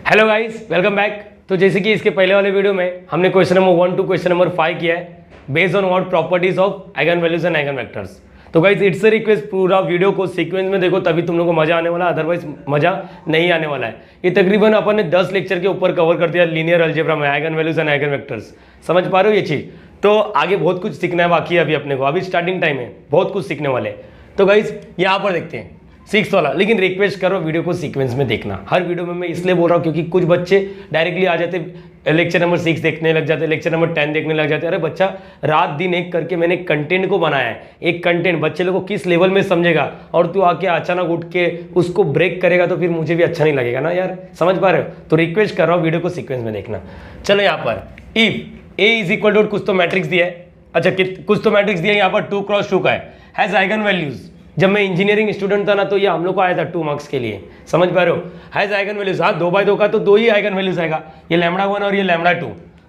Hello guys, welcome back. तो जैसे कि इसके पहले वाले वीडियो में हमने question number 1 to question number 5 किया है based on what properties of eigen values and eigen vectors. तो गाइस इट्स अ रिक्वेस्ट, पूरा वीडियो को सीक्वेंस में देखो तभी तुम लोगों को मजा आने वाला है, अदरवाइज मजा नहीं आने वाला है। ये तकरीबन अपन ने 10 लेक्चर के ऊपर कवर कर दिया लीनियर अलजेब्रा में eigen values and eigen vectors. समझ पा रहे हो ये चीज़? तो आगे बहुत कुछ सीखना है बाकी है अभी अपने को, अभी स्टार्टिंग टाइम है, बहुत कुछ सीखने वाले हैं। तो गाइस यहाँ पर देखते हैं 6 वाला, लेकिन रिक्वेस्ट करो वीडियो को सीक्वेंस में देखना। हर वीडियो में मैं इसलिए बोल रहा हूँ क्योंकि कुछ बच्चे डायरेक्टली आ जाते, लेक्चर नंबर 6 देखने लग जाते, लेक्चर नंबर 10 देखने लग जाते। अरे बच्चा, रात दिन एक करके मैंने कंटेंट को बनाया है। एक कंटेंट बच्चे लोगों को किस लेवल में समझेगा और तू आके अचानक उठ के उसको ब्रेक करेगा तो फिर मुझे भी अच्छा नहीं लगेगा ना यार। समझ पा रहे हो? तो रिक्वेस्ट कर रहा हूँ वीडियो को सीक्वेंस में देखना। चलो यहाँ पर if A is equal to कुछ तो मैट्रिक्स दिया है। अच्छा, कुछ तो मैट्रिक्स दिया है यहाँ पर 2x2 का है, हैज आइगन वैल्यूज। जब मैं इंजीनियरिंग स्टूडेंट था ना तो ये हम लोग को आया था 2 मार्क्स के लिए। समझ पा रहे हो? हैज आइगन वैल्यूज, हाँ 2/2 का तो 2 ही आइगन वैल्यूज आएगा, ये λ1 और ये λ2,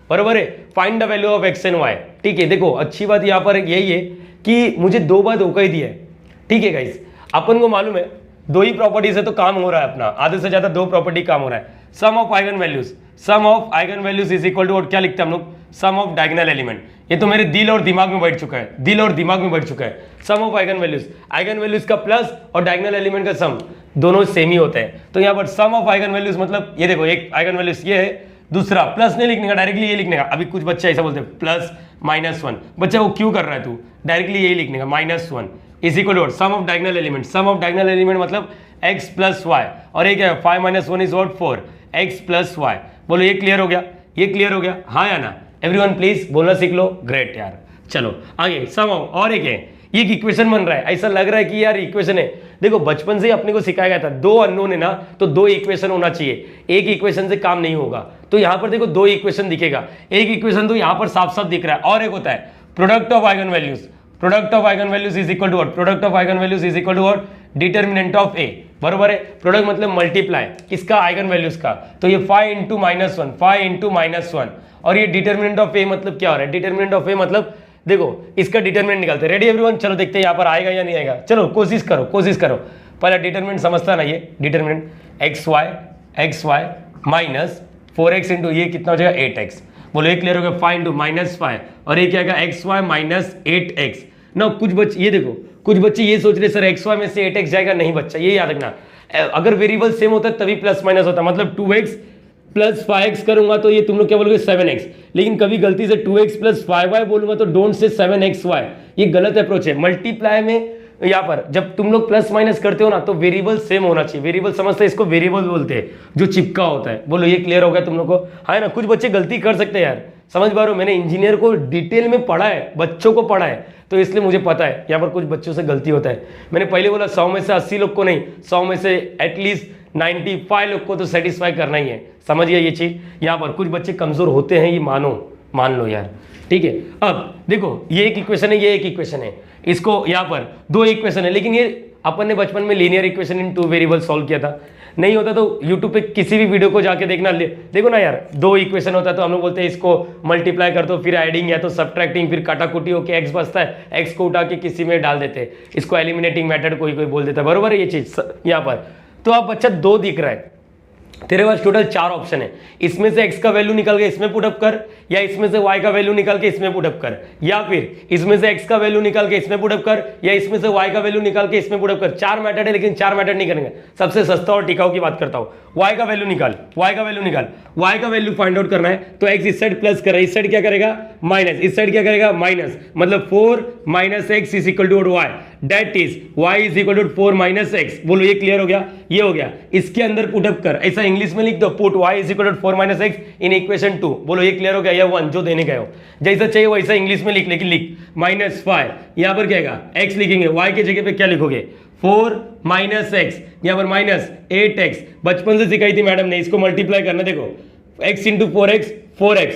बराबर है। Find the value of x and y। ठीक है, देखो अच्छी बात यहाँ पर यही है कि मुझे 2/2 का ही दिया है। ठीक है गाइस, अपन को मालूम है 2 ही प्रॉपर्टी से तो काम हो रहा है अपना, आधे से ज्यादा 2 प्रॉपर्टी काम हो रहा है। Sum of eigen values, sum of eigen values is equal to क्या लिखते हैं हम लोग? Sum of diagonal element. ये तो मेरे दिल और दिमाग में बैठ चुका है, दिल और दिमाग में बैठ चुका है। Sum of eigen values, eigen values का प्लस और डायगोनल एलिमेंट का सम दोनों सेम ही होते हैं। तो यहाँ पर सम ऑफ आइगन वैल्यूज मतलब ये देखो, एक आइगन वैल्यूज ये है, दूसरा प्लस नहीं लिखने का, डायरेक्टली ये लिखने का। अभी कुछ बच्चे ऐसा बोलते हैं प्लस -1, बच्चा वो क्यों कर रहा है तू? डायरेक्टली यही लिखने का, -1 is equal to sum of diagonal element. Sum of diagonal element मतलब x प्लस वाई, और एक है 5 - 1 is what 4, x plus y. बोलो ये क्लियर हो गया? ये क्लियर हो गया? हाँ या ना? एवरीवन प्लीज बोलना सीख लो। ग्रेट यार, चलो आगे। सम ऑफ, और एक है, ये इक्वेशन बन रहा है, ऐसा लग रहा है कि यार इक्वेशन है। देखो बचपन से ही अपने को सिखाया गया था 2 अननोन है ना तो 2 इक्वेशन होना चाहिए, एक इक्वेशन से काम नहीं होगा। तो यहाँ पर देखो 2 इक्वेशन दिखेगा, एक इक्वेशन तो यहाँ पर साफ साफ दिख रहा है, और एक होता है product of eigen values. Product of eigen values is equal to what? Product of eigen values is equal to what? Determinant of A, बरोबर है। प्रोडक्ट मतलब मल्टीप्लाई किसका? आइगन वैल्यूज का। तो ये 5 × -1, 5 × -1, और ये डिटरमिनेंट ऑफ ए मतलब क्या हो रहा है? डिटरमिनेंट ऑफ ए मतलब देखो इसका डिटरमिनेंट निकालते हैं। Ready everyone? चलो देखते हैं यहाँ पर आएगा या नहीं आएगा। चलो कोशिश करो, कोशिश करो। पहला डिटरमिनेंट समझता ना, ये determinant xy minus 4x into ये कितना हो जाएगा? 8x। बोलो ये क्लियर हो गया? 5 × -5, और ये क्या आएगा? xy माइनस 8x ना। कुछ बच्चे ये देखो, कुछ बच्चे ये सोच रहे सर xy में से 8x जाएगा। नहीं बच्चा, ये याद रखना, अगर वेरिएबल सेम होता है तभी प्लस माइनस होता है। मतलब 2x प्लस 5x करूंगा तो ये तुम लोग क्या बोलोगे? 7x। लेकिन कभी गलती से 2x प्लस 5y बोलूंगा तो डोंट से 7xy, ये गलत अप्रोच है। मल्टीप्लाई में यहाँ पर जब तुम लोग प्लस माइनस करते हो ना तो वेरिएबल सेम होना चाहिए। वेरिएबल समझते हैं, इसको वेरिएबल बोलते हैं जो चिपका होता है। बोलो ये क्लियर हो गया तुम लोग को? हाँ ना? कुछ बच्चे गलती कर सकते हैं यार, समझ पा रहे हो? मैंने इंजीनियर को डिटेल में पढ़ा है, बच्चों को पढ़ा है, तो इसलिए मुझे पता है यहाँ पर कुछ बच्चों से गलती होता है। मैंने पहले बोला 100 में से 80 लोग को नहीं, 100 में से एटलीस्ट 95 लोग को तो सेटिस्फाई करना ही है। समझिए ये चीज। यहाँ पर कुछ बच्चे कमजोर होते हैं, ये मान लो यार। ठीक है, अब देखो ये एक इक्वेशन है, ये एक इक्वेशन है, इसको यहाँ पर 2 इक्वेशन है। लेकिन ये अपन ने बचपन में linear equation in 2 variable solve किया था। नहीं होता तो यूट्यूब पे किसी भी वीडियो को जाके देखना, देखो ना यार, 2 इक्वेशन होता है तो हम लोग बोलते हैं इसको मल्टीप्लाई कर दो, फिर एडिंग या तो सब्ट्रैक्टिंग, फिर काटाकुटी होकर एक्स बचता है, एक्स को उठा के किसी में डाल देते हैं, इसको एलिमिनेटिंग मेथड कोई बोल देता है, बरोबर है ये चीज यहाँ पर। तो अब बच्चा 2 दिख रहा है, तेरे पास टोटल 4 ऑप्शन है। इसमें से x का वैल्यू निकाल के इसमें पुट अप कर, या इसमें से y का वैल्यू निकाल के इसमें पुट अप कर, या फिर इसमें से x का वैल्यू निकाल के इसमें पुट अप कर, या इसमें से y का वैल्यू निकाल के इसमें पुट अप कर। 4 मेथड है, लेकिन 4 मेथड नहीं करेंगे। सबसे सस्ता और टिकाऊ की बात करता हूं। y का वैल्यू निकाल, y का वैल्यू निकाल, y का वैल्यू फाइंड आउट करना है तो x इस साइड प्लस कर रहा है, इस साइड क्या करेगा? माइनस, इस साइड क्या करेगा? माइनस, मतलब 4 - x is equal to y, that is y is equal to 4 - x। बोलो ये क्लियर हो गया? ये हो गया। इसके अंदर पुट अप कर, ऐसा इंग्लिश में लिख दो, put y is equal to 4 - x in equation 2। बोलो ये क्लियर हो गया? या 1 जो देने गए हो, जैसा चाहिए वैसा इंग्लिश में लिख, लेकिन लिख -5, यहाँ पर क्या आएगा? x लिखेंगे, y के जगह पे क्या लिखोगे? 4 - x, यहाँ पर -8x। बचपन से सिखाई थी मैडम ने, इसको मल्टीप्लाई करना। देखो x into 4x, 4x,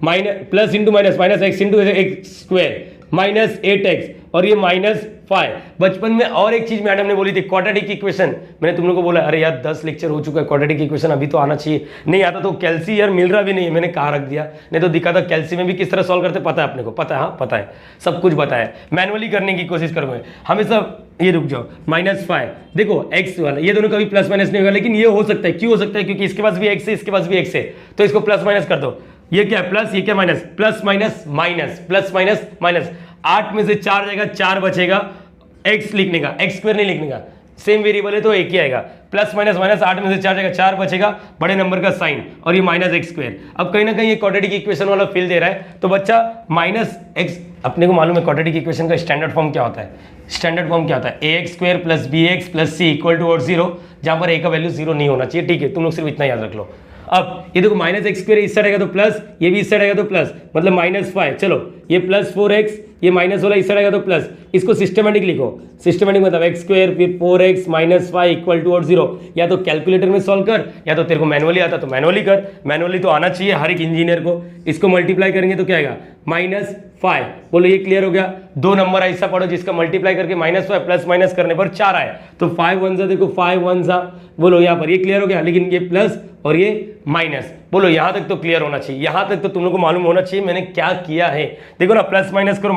minus plus into minus, -x into x square, minus 8x और ये माइनस 5। बचपन में और एक चीज मैडम ने बोली थी, क्वाड्रेटिक इक्वेशन। मैंने तुम लोगों को बोला अरे यार 10 लेक्चर हो चुका है, क्वाड्रेटिक इक्वेशन अभी तो आना चाहिए, नहीं आता तो कैल्सी यार मिल रहा भी नहीं है, मैंने कहा रख दिया, नहीं तो दिखा था कैल्सी में भी किस तरह सॉल्व करते पता है अपने को, पता है, हाँ पता है, सब कुछ पता है, मैनुअली करने की कोशिश करूंगा हमेशा। ये रुक जाओ, -5 देखो x वाला, ये दोनों कभी प्लस माइनस नहीं होगा, लेकिन ये हो सकता है, क्यों हो सकता है, क्योंकि इसके पास भी x है, इसके पास भी x है, तो इसको प्लस माइनस कर दो, ये क्या है प्लस, ये क्या minus, plus minus minus, plus minus minus, 8 में से 4 जाएगा, 4 बचेगा x लिखने का, x स्क्वायर नहीं लिखने का, सेम वेरिएबल है तो एक ही आएगा, प्लस माइनस माइनस, 8 में से 4 जाएगा, 4 बचेगा, बड़े नंबर का साइन, और ये माइनस एक्स स्क्वायर। अब कहीं ना कहीं ये क्वाड्रेटिक इक्वेशन वाला फील दे रहा है, तो बच्चा माइनस एक्स, अपने को मालूम है क्वाड्रेटिक इक्वेशन का स्टैंडर्ड फॉर्म क्या होता है, स्टैंडर्ड फॉर्म क्या होता है, ax square plus bx plus c equal to और 0, जहां पर a का वैल्यू 0 नहीं होना चाहिए, ठीक है, तुम लोग सिर्फ इतना याद रख लो। अब ये देखो माइनस एक्स स्क्वायर इस साइड आएगा तो प्लस, ये भी इस साइड आएगा तो प्लस, मतलब -5, चलो ये प्लस 4x, ये माइनस वाला इस साइड आएगा तो प्लस, इसको सिस्टमेटिक लिखो, सिस्टमेटिक मतलब एक्स स्क्वायर फिर 4x माइनस 5 इक्वल टू और 0, या तो कैलकुलेटर में सॉल्व कर, या तो तेरे को मैनुअली आता तो मैनुअली कर, मैनुअली तो आना चाहिए हर एक इंजीनियर को। इसको मल्टीप्लाई करेंगे तो क्या आएगा -5, बोलो ये क्लियर हो गया। 2 नंबर ऐसा पढ़ो जिसका मल्टीप्लाई करके -5 प्लस माइनस करने पर 4 आए, तो 5 1 सा देखो, 5 1 सा, बोलो यहाँ पर ये क्लियर हो गया, लेकिन ये प्लस और ये माइनस, बोलो यहाँ तक तो क्लियर होना चाहिए, यहाँ तक तो तुम लोग को मालूम होना चाहिए मैंने क्या किया है। देखो ना, प्लस माइनस करो,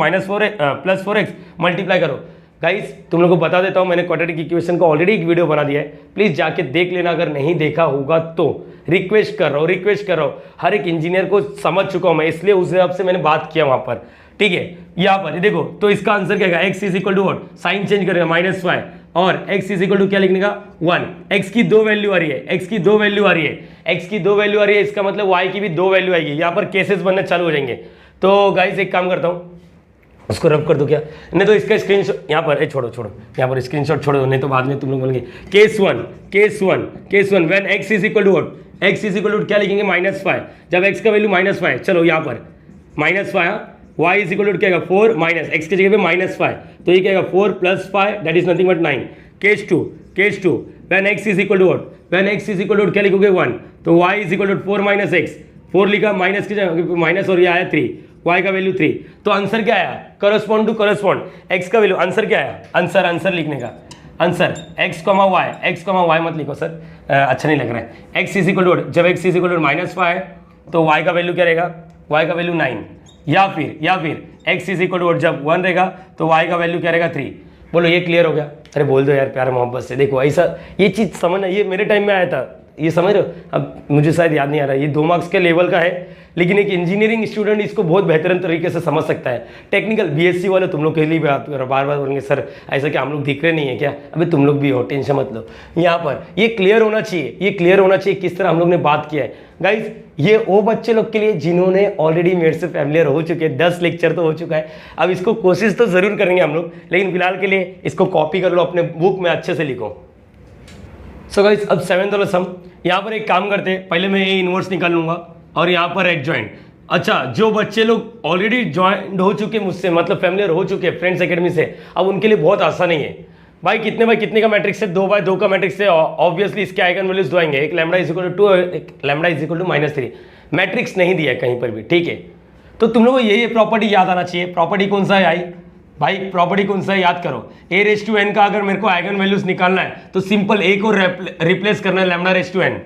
प्लस 4x मल्टीप्लाई करो। गाइस तुम लोग को बता देता हूँ, मैंने क्वाड्रेटिक इक्वेशन का ऑलरेडी एक वीडियो बना दिया है, प्लीज जाके देख लेना अगर नहीं देखा होगा तो। रिक्वेस्ट कर रहा हूँ, हर एक इंजीनियर को समझ चुका हूँ मैं, इसलिए उस हिसाब से मैंने बात किया वहां पर, ठीक है। यहाँ पर देखो, तो इसका आंसर क्या है, x is equal to what, sign change करेगा -5, और x इज इक्वल टू क्या लिखने का 1, x की 2 वैल्यू आ रही है, x की 2 वैल्यू आ रही है, x की 2 वैल्यू आ रही है, इसका मतलब y की भी 2 वैल्यू आएगी। यहाँ पर केसेस बनने चालू हो जाएंगे। तो गाइस एक काम करता हूँ, उसको रब कर दो क्या, नहीं तो इसका स्क्रीनशॉट यहाँ पर छोड़ो, यहाँ पर स्क्रीनशॉट छोड़ो, नहीं तो बाद में तुम लोग बोलेंगे case one when x is equal to what, x is equal to क्या लिखेंगे -5, जब x का वैल्यू -5, चलो यहाँ पर -5, y इज इक्वल टू क्या आएगा 4 माइनस x की जगह पे -5, तो ये क्या आएगा 4 + 5 that is nothing but 9। Case two when x is equal to what, when x is equal to क्या लिखोगे 1, तो y is equal to 4 minus x, 4 लिखा माइनस की जगह माइनस और ये आया 3, y का वैल्यू 3, तो आंसर क्या आया, करस्पॉन्ड x का वैल्यू, आंसर क्या आया, आंसर लिखने का, आंसर x, y मत लिखो सर, अच्छा नहीं लग रहा है। x इज इक्वल टू, जब x इज इक्वल टू -5 तो y का वैल्यू क्या रहेगा, y का वैल्यू 9, या फिर x इज इक्वल टू जब 1 रहेगा तो y का वैल्यू क्या रहेगा 3। बोलो ये क्लियर हो गया, अरे बोल दो यार प्यार मोहब्बत से। देखो ऐसा ये चीज़ समझना, ये मेरे टाइम में आया था, ये समझ रहे हो, अब मुझे शायद याद नहीं आ रहा, ये 2 मार्क्स के लेवल का है, लेकिन एक इंजीनियरिंग स्टूडेंट इसको बहुत बेहतरीन तरीके से समझ सकता है। टेक्निकल बीएससी वाले तुम लोग के लिए बात करो, बार बोलेंगे सर ऐसा क्या हम लोग दिख रहे नहीं है क्या, अबे तुम लोग भी हो, टेंशन मत लो। यहाँ पर ये क्लियर होना चाहिए, किस तरह हम लोग ने बात किया है। गाइज ये वो बच्चे लोग के लिए जिन्होंने ऑलरेडी मेरे से फैमिलियर हो चुके हैं, 10 लेक्चर तो हो चुका है, अब इसको कोशिश तो जरूर करेंगे हम लोग, लेकिन फिलहाल के लिए इसको कॉपी कर लो, अपने बुक में अच्छे से लिखो। सो गाइज अब 7th वाला सम, यहाँ पर एक काम करते हैं, पहले मैं ये इनवर्स निकाल लूंगा और यहाँ पर एडजॉइंट। अच्छा, जो बच्चे लोग ऑलरेडी ज्वाइंट हो चुके मुझसे, मतलब फैमिलियर हो चुके हैं फ्रेंड्स एकेडमी से, अब उनके लिए बहुत आसान नहीं है। भाई कितने का मैट्रिक्स है, 2x2 का मैट्रिक्स है, ऑब्वियसली इसके आइगन वैल्यूज दो आएंगे, एक लैम्डा इज इक्वल टू 2, एक lambda is equal to -3, matrix नहीं दिया है कहीं पर भी, ठीक है। तो तुम लोगों को ये प्रॉपर्टी याद आना चाहिए। प्रॉपर्टी कौन सा है आई भाई, प्रॉपर्टी कौन सा है याद करो, a⁻n का अगर मेरे को आइगन वैल्यूज निकालना है तो सिंपल a को रिप्लेस करना है λ/n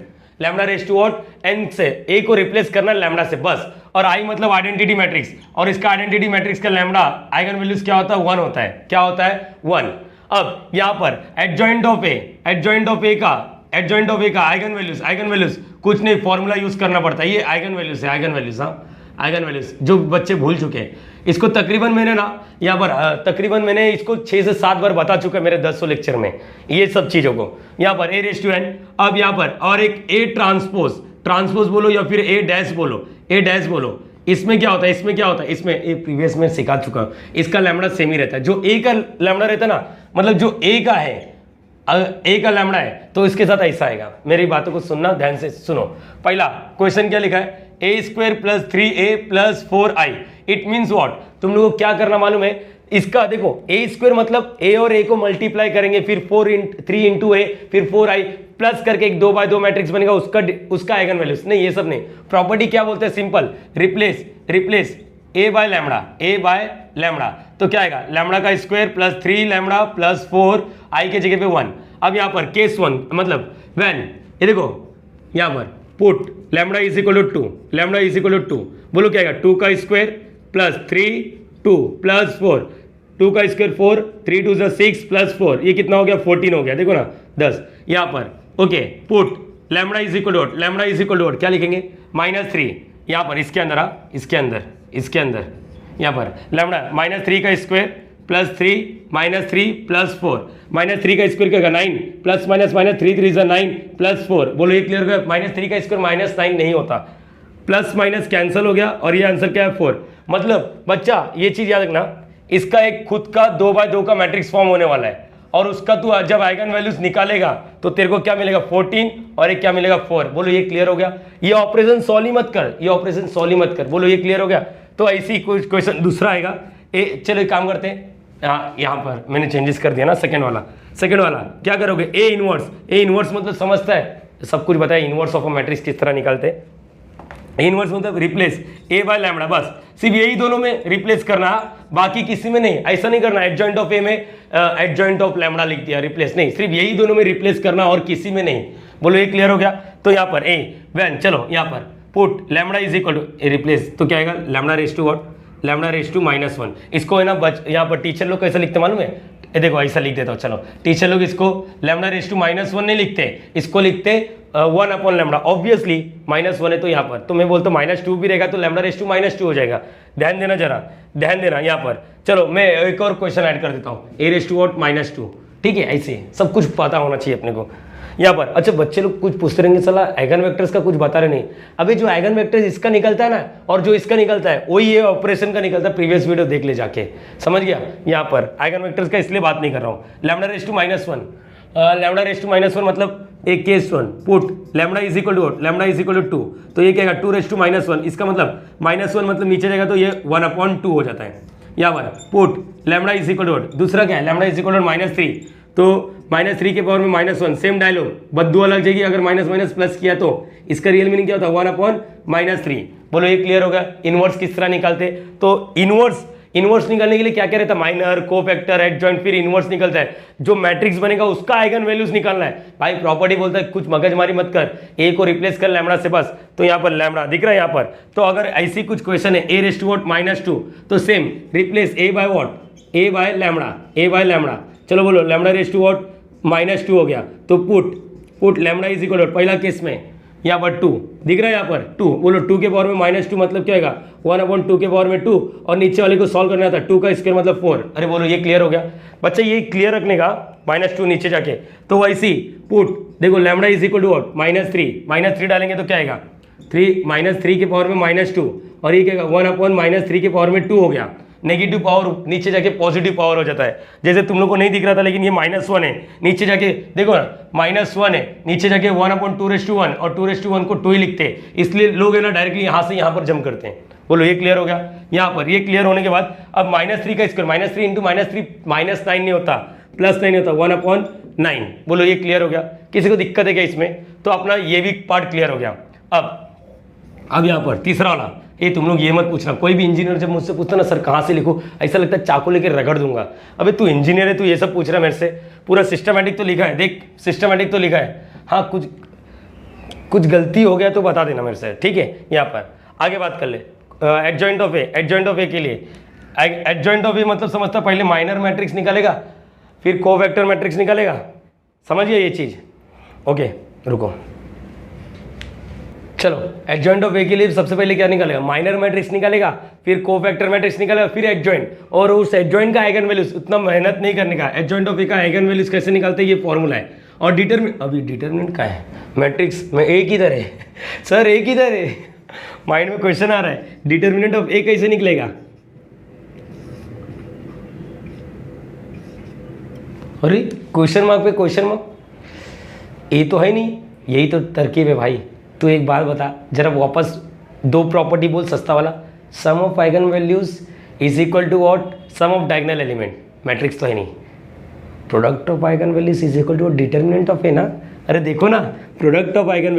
से, a को रिप्लेस करना है लैम्डा से बस, और i मतलब आइडेंटिटी मैट्रिक्स, और इसका आइडेंटिटी मैट्रिक्स का लैम्डा आइगन वैल्यूज क्या होता है 1 होता है, क्या होता है 1। अब यहाँ पर एडजॉइंट ऑफ ए का आइगन वैल्यूज कुछ नहीं, फॉर्मूला यूज करना पड़ता है, ये आइगन वैल्यूज है, आइगन वैल्यूज जो बच्चे भूल चुके हैं, इसको तकरीबन मैंने ना यहाँ पर मैंने इसको 6 से 7 बार बता चुका है मेरे 10 लेक्चर में, ये सब चीज़ों को। यहाँ पर a⁻n, अब यहाँ पर और एक a ट्रांसपोज बोलो या फिर a' बोलो, इसमें क्या होता है, इसमें प्रीवियस में सिखा चुका हूँ, इसका लैम्डा सेम ही रहता है, जो a का लैम्डा रहता है ना, मतलब जो a का है, a का लैम्डा है तो इसके साथ ऐसा आएगा। मेरी बातों को सुनना, ध्यान से सुनो। पहला क्वेश्चन क्या लिखा है, a² + 3a + 4i, it means what, तुम लोगों को क्या करना मालूम है, इसका देखो a² मतलब a और a को मल्टीप्लाई करेंगे, फिर 3 × a, फिर 4i प्लस करके एक 2x2 मैट्रिक्स बनेगा, उसका आइगन वैल्यूज नहीं, ये सब नहीं। प्रॉपर्टी क्या बोलते हैं, simple replace A by lambda, तो क्या आएगा लैम्बडा का स्क्वायर प्लस 3 लैम्बडा प्लस 4 आई के जगह पे 1। अब यहाँ पर केस 1 मतलब व्हेन, ये देखो यहाँ पर put lambda is equal to 2, बोलो क्या आएगा 2 का स्क्वायर प्लस 3 2 प्लस 4, 2 का स्क्वायर 4, 3 2 6 प्लस 4, ये कितना हो गया 14 हो गया, देखो ना 10। यहाँ पर okay put lambda is equal to क्या लिखेंगे -3, यहाँ पर इसके अंदर यहाँ पर लैम्बडा -3 का स्क्वायर प्लस 3 -3 प्लस 4, -3 का स्क्वायर क्या होगा 9 प्लस माइनस 3 3 9 प्लस 4, बोलो ये क्लियर हो गया। -3 का स्क्वायर -9 नहीं होता, प्लस माइनस कैंसिल हो गया और ये आंसर क्या है 4। मतलब बच्चा ये चीज याद रखना, इसका एक खुद का 2x2 का मैट्रिक्स फॉर्म होने वाला है और उसका तू जब आइगन वैल्यूज निकालेगा तो तेरे को क्या मिलेगा 14 और एक क्या मिलेगा 4। बोलो ये क्लियर हो गया। ये ऑपरेशन सॉल्व ही मत कर, बोलो ये क्लियर हो गया। तो ऐसी कोई क्वेश्चन दूसरा आएगा। चलो एक काम करते हैं, यहाँ पर मैंने चेंजेस कर दिया ना, सेकंड वाला क्या करोगे ए इनवर्स मतलब समझता है, सब कुछ बताया इनवर्स ऑफ अ मैट्रिक्स किस तरह निकालते हैं। इनवर्स मतलब रिप्लेस ए बाय लैम्बडा, बस सिर्फ यही दोनों में रिप्लेस करना, बाकी किसी में नहीं। ऐसा नहीं करना एडजॉइंट ऑफ ए में एडजॉइंट ऑफ लैम्बडा लिख दिया, रिप्लेस नहीं, सिर्फ यही दोनों में रिप्लेस करना और किसी में नहीं। बोलो ये क्लियर हो गया। तो यहाँ पर ए व्हेन, चलो यहाँ पर put lambda is equal to replace, तो क्या आएगा lambda raise to what, lambda raise to -1। इसको है ना यहाँ पर टीचर लोग कैसे लिखते मालूम है, देखो ऐसा लिख देता हूँ। चलो टीचर लोग इसको लैम्बडा रेज टू -1 नहीं लिखते, इसको लिखते 1 अपॉन लैम्बडा। ऑब्वियसली -1 है तो यहाँ पर तो मैं बोलता हूँ -2 भी रहेगा तो लैम्बडा रेज टू -2 हो जाएगा। ध्यान देना यहाँ पर। चलो मैं एक और क्वेश्चन ऐड कर देता हूँ, ए रेज टू व्हाट -2, ठीक है। ऐसे सब कुछ पता होना चाहिए अपने को यहाँ पर। अच्छा बच्चे लोग कुछ पूछते रहेंगे सला आइगन वेक्टर्स का कुछ बता रहे नहीं। अभी जो आइगन वेक्टर्स इसका निकलता है ना और जो इसका निकलता है वही ये ऑपरेशन का निकलता है, प्रीवियस वीडियो देख ले जाके, समझ गया। यहाँ पर आइगन वेक्टर्स का इसलिए बात नहीं कर रहा हूँ। लैम्बडा रेज टू -1 मतलब एक case 1 put lambda is equal to 2, तो ये क्या है 2 रेज टू -1, इसका मतलब -1 मतलब नीचे जाएगा तो ये 1/2 हो जाता है। यहाँ पर put lambda is equal to, दूसरा क्या है लैम्बडा इज इक्वल टू -3, तो -3 के पावर में -1, सेम डायलॉग, बद्दू अलग जाएगी अगर माइनस प्लस किया तो इसका रियल मीनिंग क्या होता है 1/-3। बोलो ये क्लियर होगा। इनवर्स किस तरह निकालते, तो इनवर्स निकालने के लिए क्या क्या रहता है, माइनर, कोफैक्टर, एडजॉइंट, फिर इनवर्स निकलता है। जो मैट्रिक्स बनेगा उसका आइगन वैल्यूज निकालना है। भाई प्रॉपर्टी बोलता है कुछ मगजमारी मत कर, ए को रिप्लेस कर लैम्बडा से बस। तो यहाँ पर लैम्बडा दिख रहा है यहाँ पर। तो अगर ऐसी कुछ क्वेश्चन है ए रेज टू व्हाट -2, तो same replace A by what, A by lambda. चलो बोलो लैम्बडा रेज टू व्हाट -2 हो गया, तो put lambda is equal to पहला केस में यहाँ पर 2 दिख रहा है यहाँ पर 2, बोलो 2 के पावर में -2 मतलब क्या होगा 1/2 के पावर में 2, और नीचे वाले को सॉल्व करना था 2 का स्क्वायर मतलब 4। अरे बोलो ये क्लियर हो गया बच्चा, ये क्लियर रखने का -2 नीचे जाके। तो वैसी पुट देखो lambda is equal to what -3 डालेंगे तो क्या आएगा 3 के पावर में -2, और ये क्या 1/-3 के पावर में 2 हो गया। नेगेटिव पावर नीचे जाके पॉजिटिव पावर हो जाता है। जैसे तुम लोग को नहीं दिख रहा था लेकिन ये -1 है, नीचे जाके देखो ना -1 है, नीचे जाके 1/2 और 2 को 2 ही लिखते हैं, इसलिए लोग है ना डायरेक्टली यहाँ से यहाँ पर जम करते हैं। बोलो ये क्लियर हो गया। यहाँ पर ये क्लियर होने के बाद अब -3 का स्क्वायर, -3 इंटू -3 -9 नहीं होता, +9 होता 1/9। बोलो ये क्लियर हो गया। किसी को दिक्कत है क्या इसमें, तो अपना ये भी पार्ट क्लियर हो गया। अब यहाँ पर तीसरा वाला, ये तुम लोग ये मत पूछना, कोई भी इंजीनियर जब मुझसे पूछता ना सर कहाँ से लिखो, ऐसा लगता है चाकू लेके रगड़ दूंगा। अबे तू इंजीनियर है, तू ये सब पूछ रहा है मेरे से, पूरा सिस्टमैटिक तो लिखा है, देख सिस्टमैटिक तो लिखा है। हाँ कुछ गलती हो गया तो बता देना मेरे से, ठीक है। यहाँ पर आगे बात कर ले एडजॉइंट ऑफ ए के लिए। एडजॉइंट ऑफ ए मतलब समझता पहले माइनर मैट्रिक्स निकालेगा फिर कोवेक्टर मैट्रिक्स निकालेगा, समझिए ये चीज़। ओके रुको, चलो एडजॉइंट ऑफ ए के लिए सबसे पहले क्या निकालेगा, माइनर मैट्रिक्स निकालेगा, फिर कोफैक्टर मैट्रिक्स निकालेगा, फिर एडजॉइंट, और उस एडजॉइंट का आइगन वैल्यूज उतना मेहनत नहीं करने का। एडजॉइंट ऑफ ए का आइगन वैल्यूज कैसे निकालते हैं ये फॉर्मूला है। और डिटरमिनेंट का है मैट्रिक्स में ए किधर है सर, ए किधर है, माइंड में क्वेश्चन आ रहा है, डिटरमिनेंट ऑफ ए कैसे निकलेगा। अरे क्वेश्चन मार्क पे क्वेश्चन मार्क, ए तो है नहीं, यही तो तरकीब है भाई। तो एक बात बता जरा वापस, दो प्रॉपर्टी बोल सस्ता वाला, sum of eigen values is equal to what, sum of diagonal element, matrix तो है नहीं, product of eigen values is equal to determinant of A ना। अरे देखो ना, प्रोडक्ट ऑफ आइगन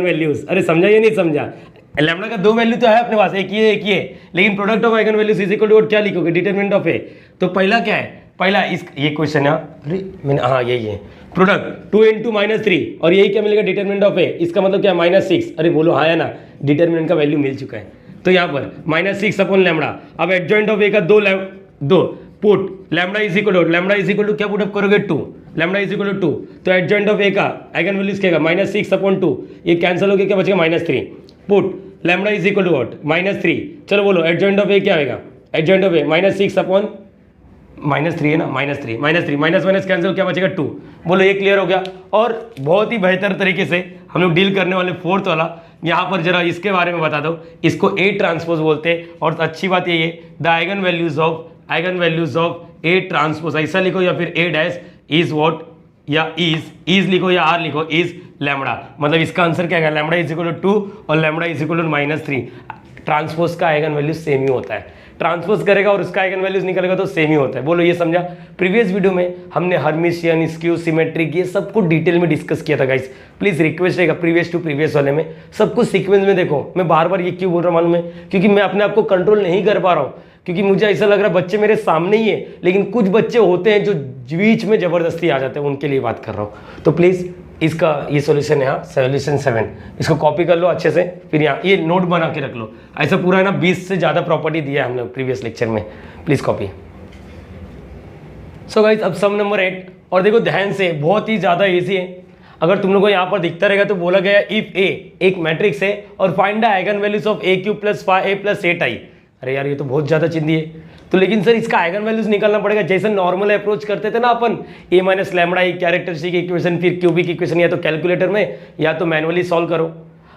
वैल्यूज, अरे समझा या नहीं समझा, लैम्बडा का दो वैल्यू तो है अपने पास, एक ये, लेकिन product of eigen values is equal to क्या लिखोगे, डिटरमिनेंट ऑफ ए। तो पहला क्या है, पहला इस ये क्वेश्चन है, अरे मैंने हाँ यही है प्रोडक्ट 2 इंटू -3 और यही क्या मिलेगा, डिटरमिनेंट ऑफ ए। इसका मतलब क्या है -6, अरे बोलो हाँ है ना, डिटरमिनेंट का वैल्यू मिल चुका है। तो यहाँ पर -6 अपॉन लैम्बडा। अब एडजॉइंट ऑफ ए का दो put lambda is equal to क्या पुट अप करोगे 2, लैम्बडा इज इक्वल टू 2। तो एडजॉइंट ऑफ ए का आइगन वैल्यूज क्या -6 अपॉन 2, ये कैंसिल हो गया, क्या बचेगा -3। Put lambda is equal to what, -3। चलो बोलो एडजॉइंट ऑफ ए क्या आएगा, एडजॉइंट ऑफ ए -6 अपॉन -3 है ना, -3 माइनस कैंसिल, क्या बचेगा 2। बोलो ये क्लियर हो गया। और बहुत ही बेहतर तरीके से हम लोग डील करने वाले फोर्थ वाला, यहाँ पर जरा इसके बारे में बता दो। इसको ए ट्रांसपोज बोलते हैं, और अच्छी बात ये है the eigen values of A transpose, ऐसा लिखो या फिर ए डैश इज व्हाट, या इज लिखो या आर लिखो, इज लैम्बडा। मतलब इसका आंसर क्या है, लैम्बडा इज इक्वल टू 2 और lambda is equal to -3। Transpose का आइगन वैल्यू सेम ही होता है, ट्रांसपोज करेगा और उसका आइगन वैल्यूज निकलेगा तो सेम ही होता है। बोलो ये समझा। प्रीवियस वीडियो में हमने हर्मिशियन, स्क्यू, सिमेट्रिक, ये सब कुछ डिटेल में डिस्कस किया था गाइस। प्लीज रिक्वेस्ट रहेगा प्रीवियस टू प्रीवियस वाले में सब कुछ सीक्वेंस में देखो। मैं बार बार ये क्यों बोल रहा हूँ मालूम है, क्योंकि मैं अपने आप को कंट्रोल नहीं कर पा रहा हूँ, क्योंकि मुझे ऐसा लग रहा है बच्चे मेरे सामने ही है, लेकिन कुछ बच्चे होते हैं जो बीच में जबरदस्ती आ जाते हैं, उनके लिए बात कर रहा हूँ। तो प्लीज इसका ये सॉल्यूशन है, सॉल्यूशन 7, इसको कॉपी कर लो अच्छे से, फिर यहाँ ये नोट बना के रख लो। ऐसा पूरा है ना 20 से ज़्यादा प्रॉपर्टी दिया है हमने प्रीवियस लेक्चर में, प्लीज कॉपी। सो गाइस अब सम नंबर 8, और देखो ध्यान से, बहुत ही ज़्यादा ईजी है। अगर तुम लोगों को यहाँ पर दिखता रहेगा तो बोला गया इफ ए एक मैट्रिक्स है और find the eigen values of a³ + 5a + 8i। अरे यार ये तो बहुत ज़्यादा चिंदी है, तो लेकिन सर इसका आइगन वैल्यूज निकालना पड़ेगा जैसे नॉर्मल अप्रोच करते थे ना अपन, a - लैम्बडा कैरेक्टरिस्टिक इक्वेशन, फिर क्यूबिक इक्वेशन, या तो कैलकुलेटर में या तो मैनुअली सॉल्व करो।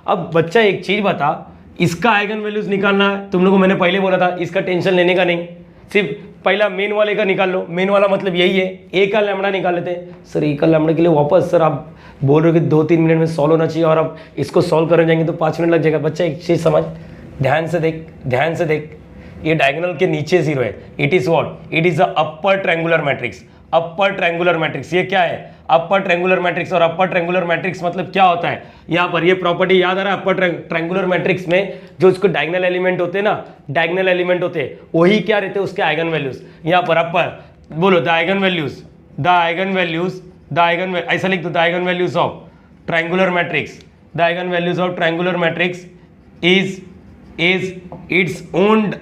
अब बच्चा एक चीज़ बता, इसका आइगन वैल्यूज निकालना है, तुम लोगों को मैंने पहले बोला था इसका टेंशन लेने का नहीं, सिर्फ पहला मेन वाले का निकाल लो। मेन वाला मतलब यही है, ए का लैम्बडा निकाल लेते हैं। सर ए का लैम्बडा के लिए वापस सर आप बोल रहे हो कि 2-3 मिनट में सॉल्व होना चाहिए, और अब इसको सॉल्व करने जाएंगे तो 5 मिनट लग जाएगा। बच्चा एक चीज़ समझ, ध्यान से देख, ये डायगोनल के नीचे 0 है। It is what, it is a upper triangular matrix. ये क्या है, अपर ट्रायंगुलर मैट्रिक्स। और अपर ट्रायंगुलर मैट्रिक्स मतलब क्या होता है, यहाँ पर ये प्रॉपर्टी याद आ रहा है। अपर ट्रायंगुलर मैट्रिक्स में जो उसको डायगोनल एलिमेंट होते हैं ना, डायगोनल एलिमेंट होते हैं, वही क्या रहते हैं उसके आइगन वैल्यूज। यहाँ पर अपर बोलो द आइगन वैल्यूज, ऐसा लिख दो, the eigen values of triangular matrix, the eigen values of triangular matrix is its own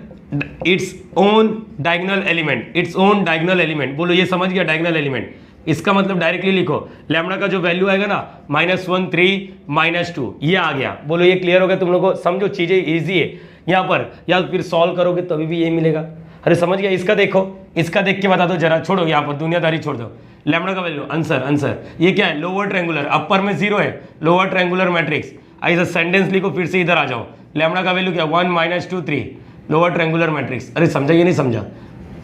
diagonal element। बोलो ये समझ गया, डायगोनल एलिमेंट। इसका मतलब डायरेक्टली लिखो, लैम्बडा का जो वैल्यू आएगा ना -1, 3, -2, ये आ गया। बोलो ये क्लियर हो गया तुम लोगों को, समझो चीजें इजी है यहाँ पर, या फिर सॉल्व करोगे तभी भी ये मिलेगा। अरे समझ गया, इसका देखो, इसका देख के बता दो जरा, छोड़ो यहाँ पर दुनियादारी छोड़ दो। लैम्बडा का वैल्यू आंसर ये क्या है, लोअर ट्रायंगुलर, अपर में 0 है, लोअर ट्रायंगुलर मैट्रिक्स। ऐसा सेंटेंस लिखो, फिर से इधर आ जाओ। लैम्बडा का वैल्यू क्या, 1 - 2 3, लोअर ट्रायंगुलर मैट्रिक्स। अरे समझा ये नहीं समझा,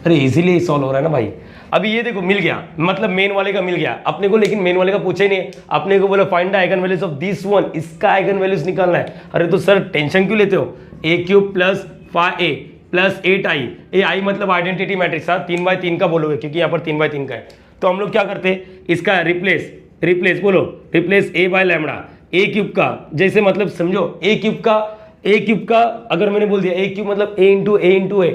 अरे इजीली सॉल्व हो रहा है ना भाई। अभी ये देखो मिल गया, मतलब मेन वाले का मिल गया अपने को, लेकिन मेन वाले का पूछे नहीं, अपने को बोला find the eigen values of this one, इसका आइगन वैल्यूज निकालना है। अरे तो सर टेंशन क्यों लेते हो, a³ + 5a + 8i, ये आई मतलब आइडेंटिटी मैट्रिक्स, 3x3 का बोलोगे क्योंकि यहाँ पर 3x3 का है। तो हम लोग क्या करते हैं, इसका रिप्लेस बोलो, रिप्लेस a लैम्बडा, a³ का, जैसे मतलब समझो a³ का अगर मैंने बोल दिया a³ मतलब a × a,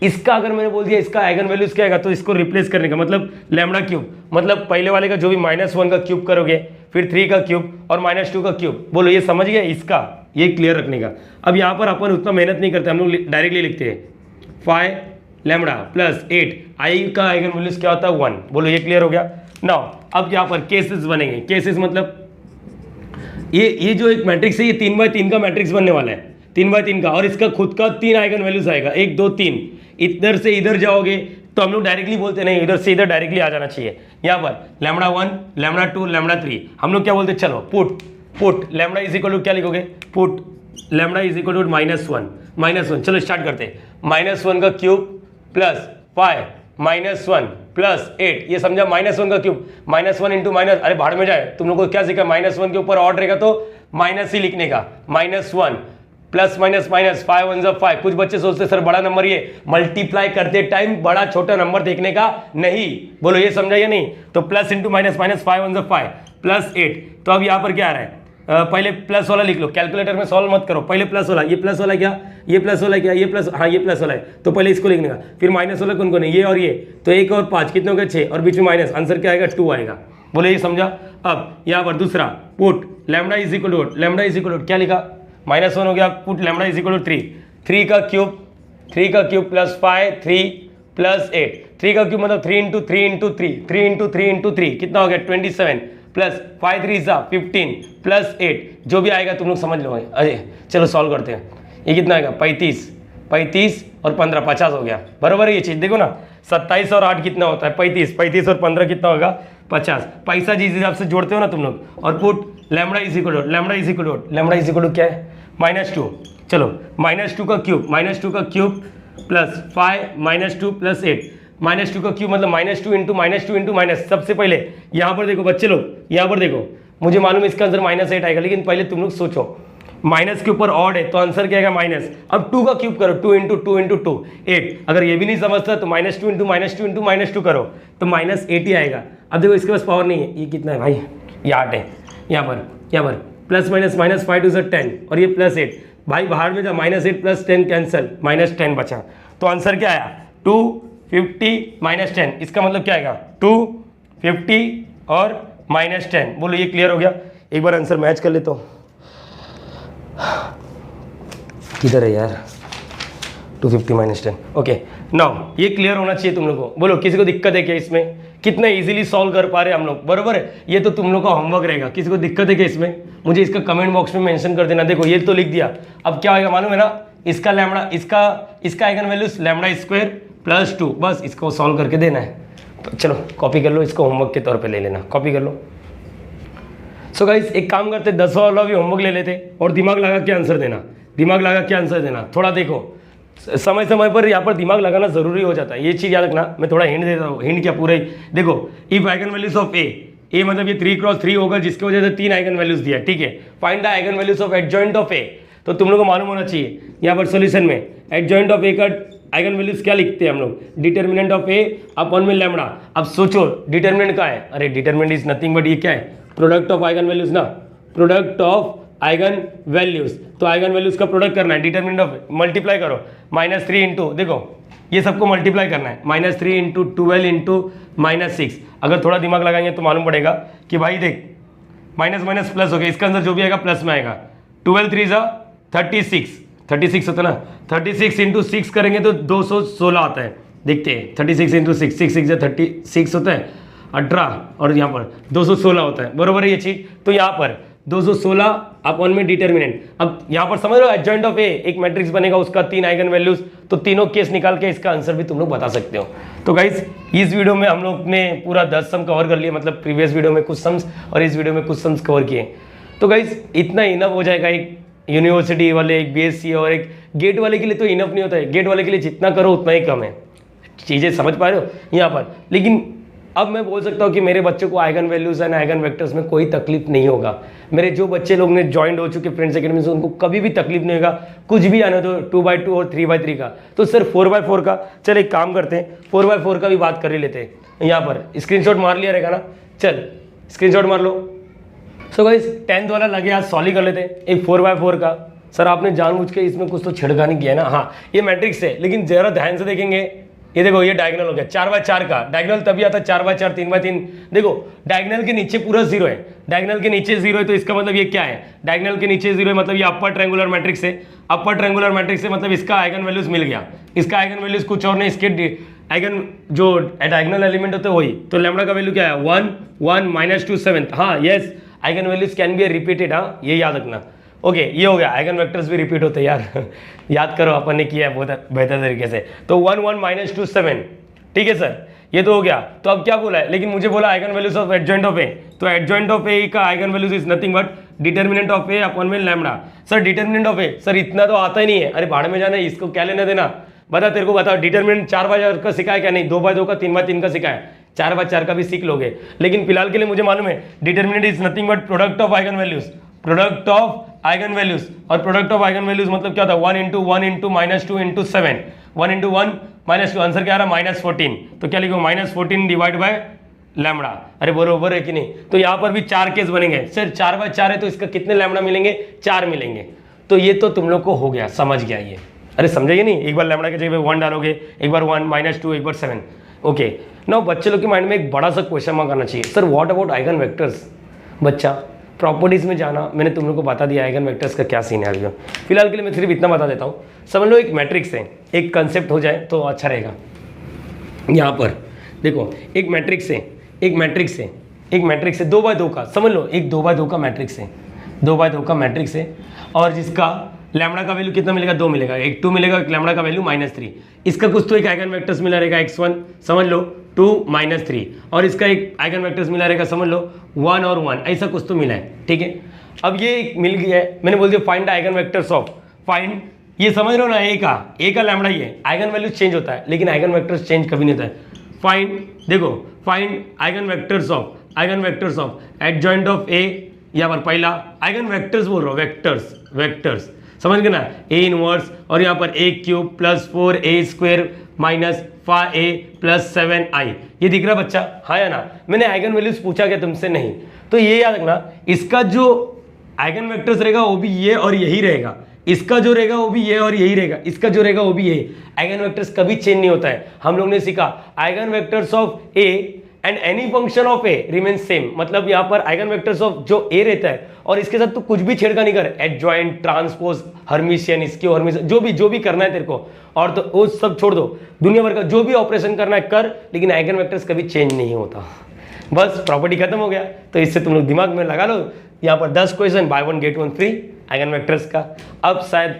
इसका अगर मैंने बोल दिया इसका आइगन वैल्यूज क्या आएगा, तो इसको रिप्लेस करने का मतलब λ³ मतलब पहले वाले का जो भी -1 का क्यूब करोगे, फिर 3 का क्यूब और -2 का क्यूब। बोलो ये समझ गया, इसका ये क्लियर रखने का। अब यहाँ पर अपन उतना मेहनत नहीं करते, हम लोग डायरेक्टली लिखते हैं 5 लैम्बडा + 8, आई का आइगन वैल्यूज क्या होता है 1। बोलो ये क्लियर हो गया। नाउ अब यहाँ पर केसेस बनेंगे, केसेस मतलब ये जो एक मैट्रिक्स है, ये 3x3 का मैट्रिक्स बनने वाला है, 3x3 का, और इसका खुद का 3 आइगन वैल्यूज आएगा, 1 2 3। इधर से इधर जाओगे तो हम लोग डायरेक्टली बोलते नहीं, इधर से इधर डायरेक्टली आ जाना चाहिए। यहाँ पर λ1 λ2 λ3 हम लोग क्या बोलते, चलो put lambda is equal to क्या लिखोगे, put lambda is equal to -1। चलो स्टार्ट करते हैं, -1 का क्यूब + 5 -1 + 8, ये समझा, -1 का क्यूब, -1 × माइनस, अरे भाड़ में जाए, तुम लोग को क्या सीखा, -1 के ऊपर ऑड रहेगा तो माइनस ही लिखने का, -1 प्लस माइनस 5 1 × 5। कुछ बच्चे सोचते सर बड़ा नंबर, ये मल्टीप्लाई करते टाइम बड़ा छोटा नंबर देखने का नहीं। बोलो ये समझा या नहीं, तो प्लस × -5 5 1 × 5 + 8। तो अब यहाँ पर क्या आ रहा है, पहले प्लस वाला लिख लो, कैलकुलेटर में सॉल्व मत करो, पहले प्लस वाला, ये प्लस वाला क्या, ये प्लस वाला क्या, ये प्लस, हाँ ये प्लस वाला है, तो पहले इसको लिखने का, फिर माइनस वाला कौन कौन है, ये और ये, तो 1 और 5 कितने हो गए 6, और बीच में माइनस, आंसर क्या आएगा 2 आएगा। बोले ये समझा। अब यहाँ पर दूसरा put lambda is equal to, lambda is equal to क्या लिखा, -1 हो गया, put lambda is equal to 3, 3 का क्यूब प्लस 5, 3 प्लस 8, 3 का क्यूब मतलब 3 इंटू 3 इंटू 3, 3 इंटू 3 इंटू 3 कितना हो गया 27, प्लस 5 3 15 प्लस 8, जो भी आएगा तुम लोग समझ लो। अरे चलो सॉल्व करते हैं, ये कितना आएगा 35 और 15 50 हो गया, बराबर है ये चीज़। देखो ना 27 और 8 कितना होता है 35 और 15 कितना होगा 50, पैसा जिस हिसाब से जोड़ते हो ना तुम लोग, और put lambda is equal to क्या है -2, चलो -2 का क्यूब प्लस 5 -2 प्लस 8, -2 का क्यूब मतलब -2 इंटू माइनस। सबसे पहले यहाँ पर देखो बच्चे लोग, यहाँ पर देखो, मुझे मालूम है इसका आंसर -8 आएगा, लेकिन पहले तुम लोग सोचो माइनस के ऊपर ऑड है तो आंसर क्या आएगा माइनस। अब 2 का क्यूब करो, 2 इंटू 2 8, अगर ये भी नहीं समझता तो -2 इंटू -2 करो तो -8 ही आएगा। अब देखो इसके पास पावर नहीं है, ये कितना है भाई, ये 8 है, यहाँ पर प्लस माइनस -5 2 10 और ये +8, भाई बाहर में जा, -8 प्लस 10 कैंसिल, -10 बचा, तो आंसर क्या आया 250 -10, इसका मतलब क्या आएगा 250 और -10। बोलो ये क्लियर हो गया। एक बार आंसर मैच कर लेता हूँ, किधर है यार, 250 -10, ओके नाउ ये क्लियर होना चाहिए तुम लोगों को। बोलो किसी को दिक्कत है क्या इसमें, कितना इजीली सॉल्व कर पा रहे हम लोग, बराबर है, ये तो तुम लोग का होमवर्क रहेगा। किसी को दिक्कत है क्या इसमें, मुझे इसका कमेंट बॉक्स में मेंशन कर देना। देखो ये तो लिख दिया, अब क्या आएगा मालूम है ना, इसका लैम्डा, इसका आइगन वैल्यूज λ² + 2, बस इसको सॉल्व करके देना है। तो चलो कॉपी कर लो, इसको होमवर्क के तौर पे ले लेना, कॉपी कर लो। सो गाइस एक काम करते 10 वाला भी होमवर्क ले लेते और दिमाग लगा के आंसर देना, थोड़ा देखो समय समय पर यहाँ पर दिमाग लगाना जरूरी हो जाता है, ये चीज़ याद रखना। मैं थोड़ा हिंट देता हूँ, हिंट क्या पूरा ही देखो, इफ आइगन वैल्यूज ऑफ ए मतलब ये 3×3 होगा, जिसकी वजह से 3 आइगन वैल्यूज दिया, ठीक है। Find the eigen values of adjoint of A, तो तुम लोग को मालूम होना चाहिए यहाँ पर सोल्यूशन में एडजॉइंट ऑफ ए का आइगन वैल्यूज क्या लिखते हैं हम लोग, डिटर्मिनेंट ऑफ ए अपॉन में लैम्डा। अब सोचो डिटर्मिनेंट क्या है, अरे डिटर्मिनेंट इज नथिंग बट ये क्या है, प्रोडक्ट ऑफ आइगन वैल्यूज ना, प्रोडक्ट ऑफ आइगन वैल्यूज, तो आइगन वैल्यूज का प्रोडक्ट करना है, डिटरमिनेंट ऑफ मल्टीप्लाई करो -3 इंटू, देखो ये सबको मल्टीप्लाई करना है, -3 इंटू 12 इंटू -6। अगर थोड़ा दिमाग लगाएंगे तो मालूम पड़ेगा कि भाई देख माइनस माइनस प्लस हो गया, इसका आंसर जो भी आएगा प्लस में आएगा। 12 3 36 होता है ना, 36 इंटू 6 करेंगे तो 216 आता है, देखते हैं 36 इंटू 6 6 6 36 होता है 18, और यहाँ पर 216 होता है, बरोबर है ये चीज़। तो यहाँ पर 216 अपॉन में डिटर्मिनेंट, अब यहाँ पर समझ लो एडजॉइंट ऑफ ए एक मैट्रिक्स बनेगा, उसका 3 आइगन वैल्यूज, तो तीनों केस निकाल के इसका आंसर भी तुम लोग बता सकते हो। तो गाइस इस वीडियो में हम लोग ने पूरा 10 सम कवर कर लिए, मतलब प्रीवियस वीडियो में कुछ सम्स और इस वीडियो में कुछ सम्स कवर किए। तो गाइस इतना इनफ हो जाएगा, एक यूनिवर्सिटी वाले, एक BSc और एक गेट वाले के लिए तो इनफ नहीं होता है, गेट वाले के लिए जितना करो उतना ही कम है। चीज़ें समझ पा रहे हो यहाँ पर, लेकिन अब मैं बोल सकता हूँ कि मेरे बच्चों को eigen values and eigen vectors में कोई तकलीफ नहीं होगा। मेरे जो बच्चे लोग ने ज्वाइंट हो चुके फ्रेंड्स एकेडमी से, उनको कभी भी तकलीफ नहीं होगा, कुछ भी आने दो 2x2 और 3x3 का, तो सिर्फ 4x4 का। चल एक काम करते हैं 4x4 का भी बात कर ही लेते हैं। यहाँ पर स्क्रीनशॉट मार लिया रहेगा ना, चल स्क्रीनशॉट मार लो। सो गाइस 10th वाला लगे आज सॉल्व कर लेते हैं, एक 4x4 का। सर आपने जानबूझ के इसमें कुछ तो छिड़कानी किया है ना, हाँ ये मैट्रिक्स है, लेकिन जरा ध्यान से देखेंगे, ये देखो ये डायगोनल हो गया 4x4 का, डायगोनल तभी आता है 4x4 3x3। देखो डायगोनल के नीचे पूरा 0 है, डायगोनल के नीचे 0 है, तो इसका मतलब ये क्या है, डायगोनल के नीचे 0 है मतलब ये अपर ट्रायंगुलर मैट्रिक्स है, अपर ट्रायंगुलर मैट्रिक्स है मतलब इसका आइगन वैल्यूज मिल गया। इसका आइगन वैल्यूज कुछ और नहीं, इसके आइगन जो डायगोनल एलिमेंट होते हैं वही, तो लैम्डा का वैल्यू क्या है 1 1 -2 7। हाँ yes, eigen values can be repeated, हाँ ये याद रखना। ओके ये हो गया, आइगन वेक्टर्स भी रिपीट होते हैं यार याद करो, अपन ने किया है बहुत बेहतर तरीके से। तो 1 1 -2 7, ठीक है सर, ये तो हो गया। तो अब क्या बोला है, लेकिन मुझे बोला eigen values of adjoint of A, तो एडजॉइंट ऑफ ए का eigen values is nothing but determinant of A upon में lambda. Sir determinant of A, sir इतना तो आता ही नहीं है, अरे भाड़ में जाना, इसको क्या लेना देना, बता तेरे को बता। डिटर्मिनेंट 4x4 का सिखाया क्या, नहीं 2x2 का 3x3 का सिखाया, 4x4 का भी सीख लोगे, लेकिन फिलहाल के लिए मुझे मालूम है determinant is nothing but product of eigen values, product of eigen values. और प्रोडक्ट ऑफ आइगन वैल्यूज मतलब क्या था, 1 × 1 × -2 × 7, 1 × 1 -2, आंसर क्या आ रहा है -14। तो क्या लिखो -14 डिवाइड बाय लैम्बडा। अरे बरोबर है कि नहीं? तो यहाँ पर भी 4 केस बनेंगे सर, 4/4 है तो इसका कितने लैम्बडा मिलेंगे? 4 मिलेंगे। तो ये तो तुम लोग को हो गया, समझ गया ये। अरे समझेगे नहीं, एक बार लैम्बडा की जगह 1 डालोगे, एक बार 1 -2, एक बार 7। ओके नाउ बच्चे लोग के माइंड में एक बड़ा सा क्वेश्चन मार्क आना चाहिए, sir what about eigen vectors. बच्चा प्रॉपर्टीज में जाना, मैंने तुम लोग को बता दिया आइगन वेक्टर्स का क्या सीन है। फिलहाल के लिए मैं सिर्फ इतना बता देता हूँ, समझ लो एक मैट्रिक्स है, एक कंसेप्ट हो जाए तो अच्छा रहेगा। यहाँ पर देखो एक मैट्रिक्स है, एक मैट्रिक्स है, एक मैट्रिक्स है 2x2 का, समझ लो एक 2x2 का मैट्रिक्स है, 2x2 का मैट्रिक्स है, और जिसका लैम्बडा का वैल्यू कितना मिलेगा? 2 मिलेगा, एक 2 मिलेगा, एक लैम्बडा का वैल्यू -3। इसका कुछ तो एक आइगन वेक्टर्स मिला रहेगा x1, समझ लो 2 -3, और इसका एक आइगन वेक्टर्स मिला रहेगा, समझ लो 1 और 1, ऐसा कुछ तो मिला है, ठीक है। अब ये मिल गया है, मैंने बोल दिया find the eigen vectors of, find, ये समझ रहे हो ना, ए का लैम्बडा ही है, आइगन वैल्यू चेंज होता है लेकिन आइगन वेक्टर्स चेंज कभी नहीं होता है। फाइंड, देखो find eigen vectors of adjoint of A, यहाँ पर पहला आइगन वेक्टर्स बोल रहा हूँ, वेक्टर्स समझ गए ना, ए इनवर्स, और यहाँ पर a³ + 4a² - 5a + 7i, ये दिख रहा बच्चा, हाँ या ना? मैंने आइगन वैल्यूज पूछा क्या तुमसे? नहीं। तो ये याद रखना, इसका जो आइगन वेक्टर्स रहेगा वो भी ये और यही रहेगा, इसका जो रहेगा वो भी ये और यही रहेगा, इसका जो रहेगा वो भी यही। आइगन वेक्टर्स कभी चेंज नहीं होता है। हम लोग ने सीखा eigen vectors of A and any function of A remain same, मतलब यहाँ पर आइगन वेक्टर्स ऑफ जो ए रहता है और इसके साथ तो कुछ भी छेड़का नहीं कर, एडजॉइंट, ट्रांसपोज, हर्मिशियन, इसक्यू हर्मिशियन, जो भी करना है तेरे को, और तो वो सब छोड़ दो, दुनिया भर का जो भी ऑपरेशन करना है कर, लेकिन आइगन वेक्टर्स कभी चेंज नहीं होता। बस प्रॉपर्टी खत्म हो गया। तो इससे तुम लोग दिमाग में लगा लो, यहाँ पर 10 question, buy 1 get 1 free eigen vectors का। अब शायद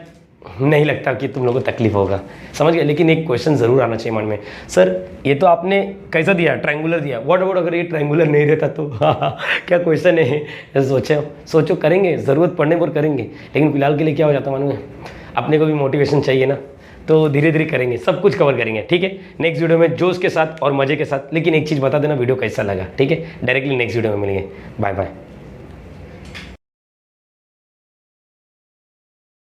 नहीं लगता कि तुम लोगों को तकलीफ होगा, समझ गए, लेकिन एक क्वेश्चन जरूर आना चाहिए मन में, सर ये तो आपने कैसा दिया, ट्रायंगुलर दिया, व्हाट अबाउट अगर ये ट्रायंगुलर नहीं रहता तो क्या क्वेश्चन है? सोचो करेंगे, ज़रूरत पड़ने पर करेंगे, लेकिन फिलहाल के लिए क्या हो जाता मालूम है, अपने को भी मोटिवेशन चाहिए ना, तो धीरे धीरे करेंगे, सब कुछ कवर करेंगे, ठीक है। नेक्स्ट वीडियो में जोश के साथ और मजे के साथ, लेकिन एक चीज़ बता देना वीडियो कैसा लगा, ठीक है। डायरेक्टली नेक्स्ट वीडियो में मिलेंगे, बाय बाय।